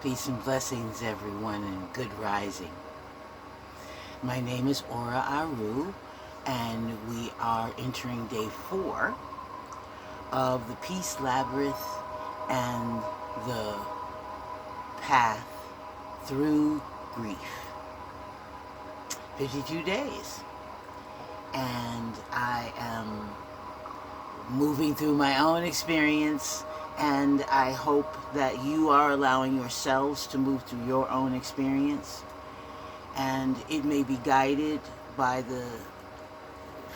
Peace and blessings, everyone, and good rising. My name is Aura Aru, and we are entering day 4 of the Peace Labyrinth and the path through grief. 52 days. And I am moving through my own experience, and I hope that you are allowing yourselves to move through your own experience. And it may be guided by the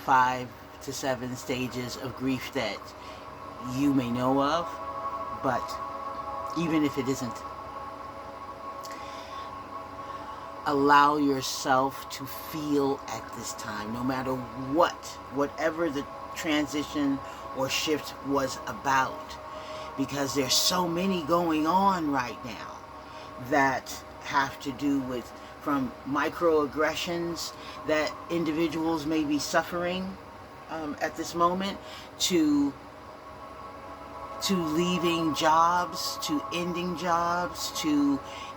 5 to 7 stages of grief that you may know of, but even if it isn't, allow yourself to feel at this time, no matter whatever the transition or shift was about, because there's so many going on right now that have to do with, from microaggressions that individuals may be suffering at this moment, to leaving jobs, to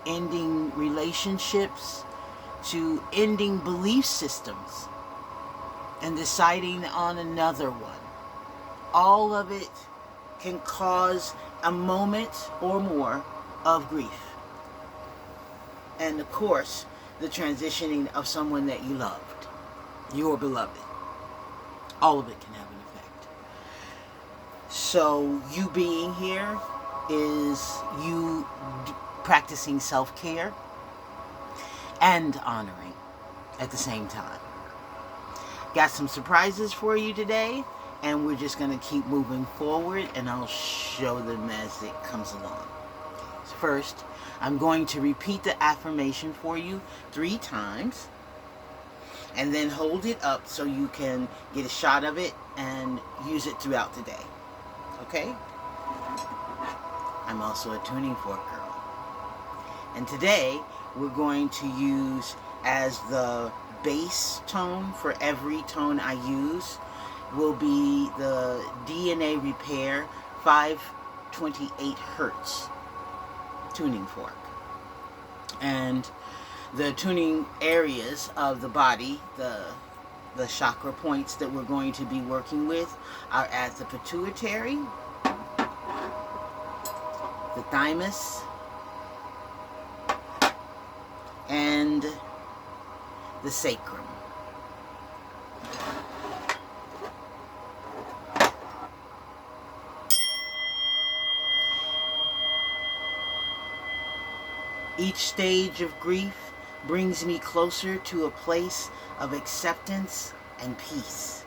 ending relationships, to ending belief systems and deciding on another one. All of it can cause a moment or more of grief. And of course, the transitioning of someone that you loved, your beloved. All of it can have an effect. So you being here is you practicing self-care and honoring at the same time. Got some surprises for you today, and we're just going to keep moving forward, and I'll show them as it comes along. First, I'm going to repeat the affirmation for you 3 times, and then hold it up so you can get a shot of it and use it throughout the day. Okay? I'm also a tuning fork girl. And today, we're going to use as the base tone for every tone I use will be the DNA Repair 528 Hertz tuning fork. And the tuning areas of the body, the chakra points that we're going to be working with, are at the pituitary, the thymus, and the sacrum. Each stage of grief brings me closer to a place of acceptance and peace.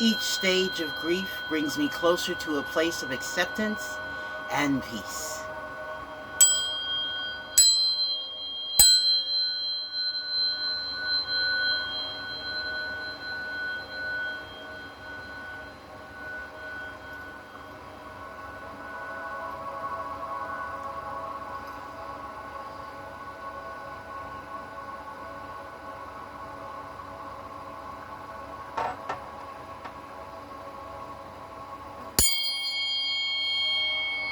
Each stage of grief brings me closer to a place of acceptance and peace.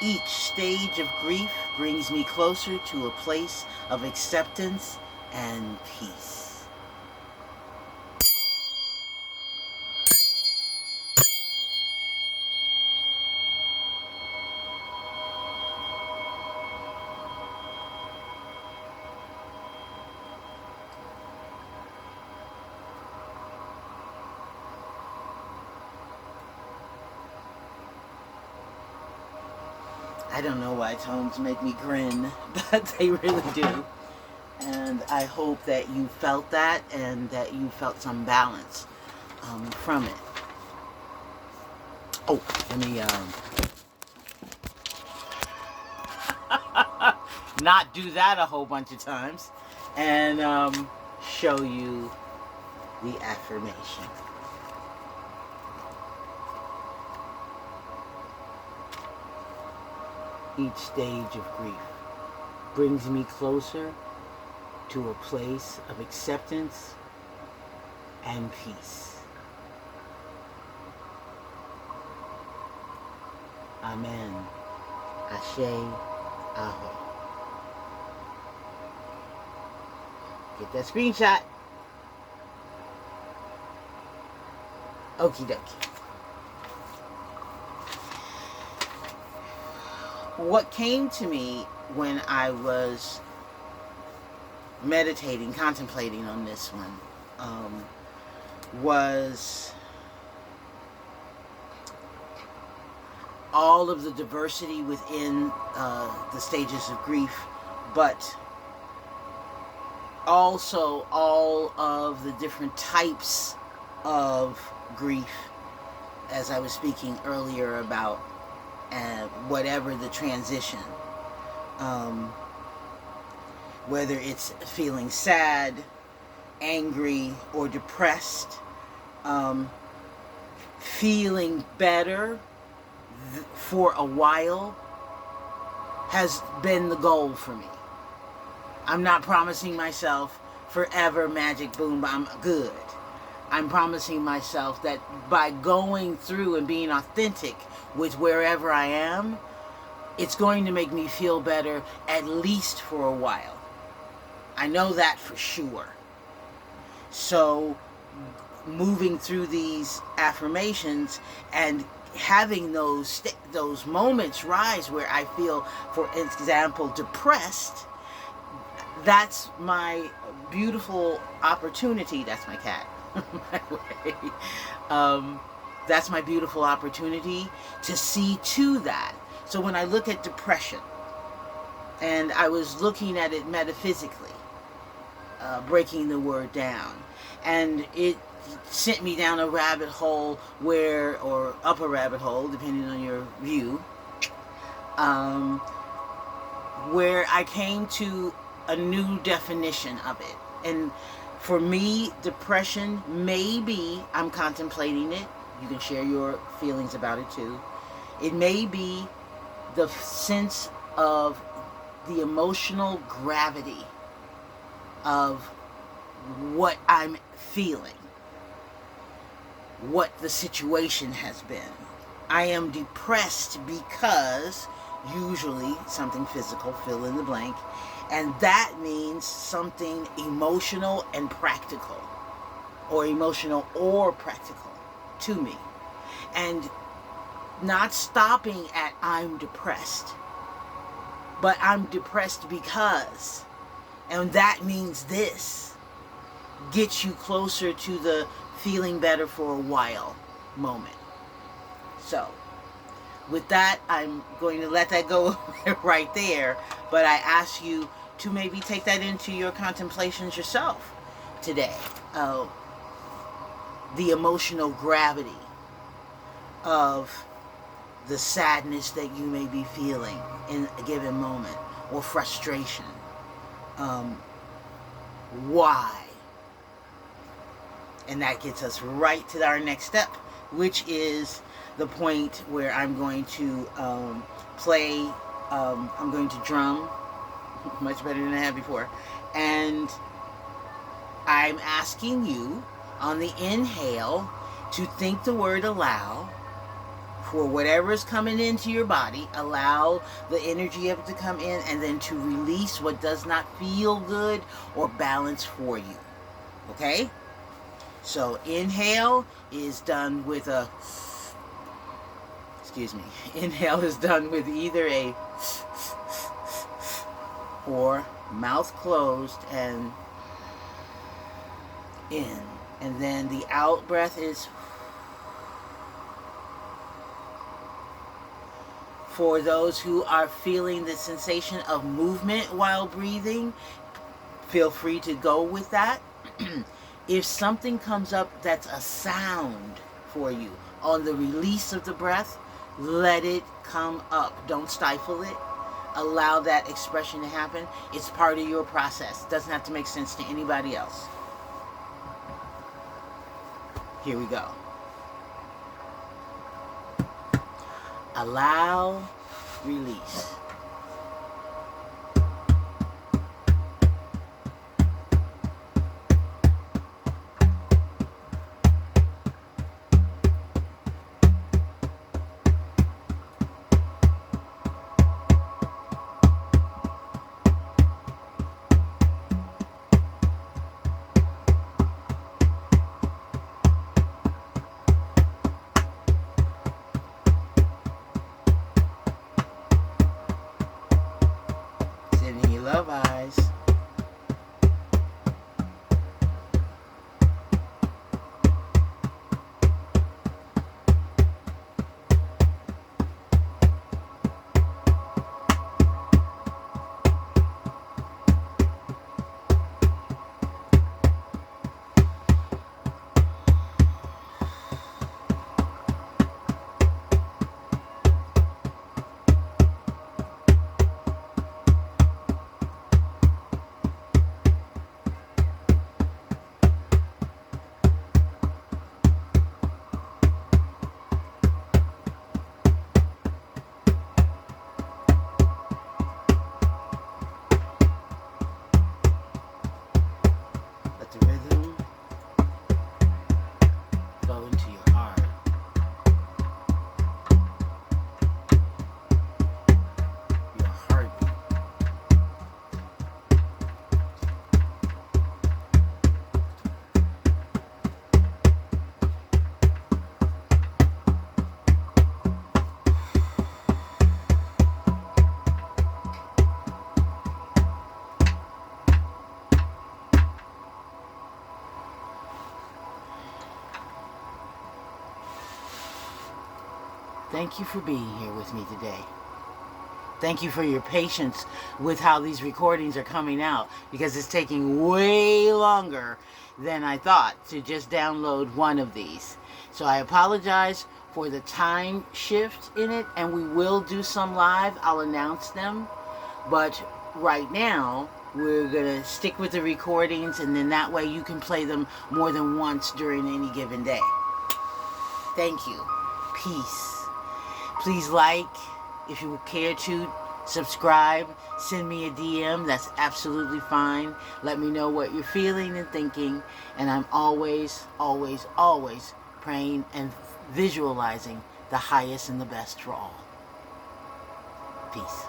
Each stage of grief brings me closer to a place of acceptance and peace. I don't know why tones make me grin, but they really do. And I hope that you felt that and that you felt some balance from it. Oh, let me not do that a whole bunch of times, and show you the affirmation. Each stage of grief brings me closer to a place of acceptance and peace. Amen. Ashe, Aho. Get that screenshot. Okie dokie. What came to me when I was meditating, contemplating on this one, was all of the diversity within the stages of grief, but also all of the different types of grief, as I was speaking earlier about whatever the transition, whether it's feeling sad, angry, or depressed, feeling better for a while has been the goal for me. I'm not promising myself forever magic boom, but I'm good. I'm promising myself that by going through and being authentic with wherever I am, it's going to make me feel better at least for a while. I know that for sure. So moving through these affirmations and having those moments rise where I feel, for example, depressed, that's my beautiful opportunity. That's my cat. That's my beautiful opportunity to see to that. So when I look at depression, and I was looking at it metaphysically, breaking the word down, and it sent me down a rabbit hole or up a rabbit hole, depending on your view, where I came to a new definition of it. And for me, depression, maybe I'm contemplating it. You can share your feelings about it too. It may be the sense of the emotional gravity of what I'm feeling, what the situation has been. I am depressed because usually something physical, fill in the blank, and that means something emotional and practical, or emotional or practical to me. And not stopping at I'm depressed, but I'm depressed because, and that means this, gets you closer to the feeling better for a while moment. So with that, I'm going to let that go right there, but I ask you to maybe take that into your contemplations yourself today. The emotional gravity of the sadness that you may be feeling in a given moment, or frustration. Why? And that gets us right to our next step, which is the point where I'm going to play, I'm going to drum, much better than I have before, and I'm asking you on the inhale to think the word allow for whatever is coming into your body. Allow the energy of it to come in, and then to release what does not feel good or balance for you. Okay? So inhale is done with a, inhale is done with either a or mouth closed and in. And then the out breath is for those who are feeling the sensation of movement while breathing. Feel free to go with that. If something comes up that's a sound for you on the release of the breath, let it come up. Don't stifle it. Allow that expression to happen. It's part of your process. It doesn't have to make sense to anybody else. Here we go. Allow, release. Sending you love eyes. Let the rhythm go into your heart. Your heartbeat. Thank you for being here with me today. Thank you for your patience with how these recordings are coming out, because it's taking way longer than I thought to just download one of these. So I apologize for the time shift in it, and we will do some live. I'll announce them. But right now, we're going to stick with the recordings, and then that way you can play them more than once during any given day. Thank you. Peace. Please like, if you care to, subscribe, send me a DM, that's absolutely fine. Let me know what you're feeling and thinking, and I'm always, always, always praying and visualizing the highest and the best for all. Peace.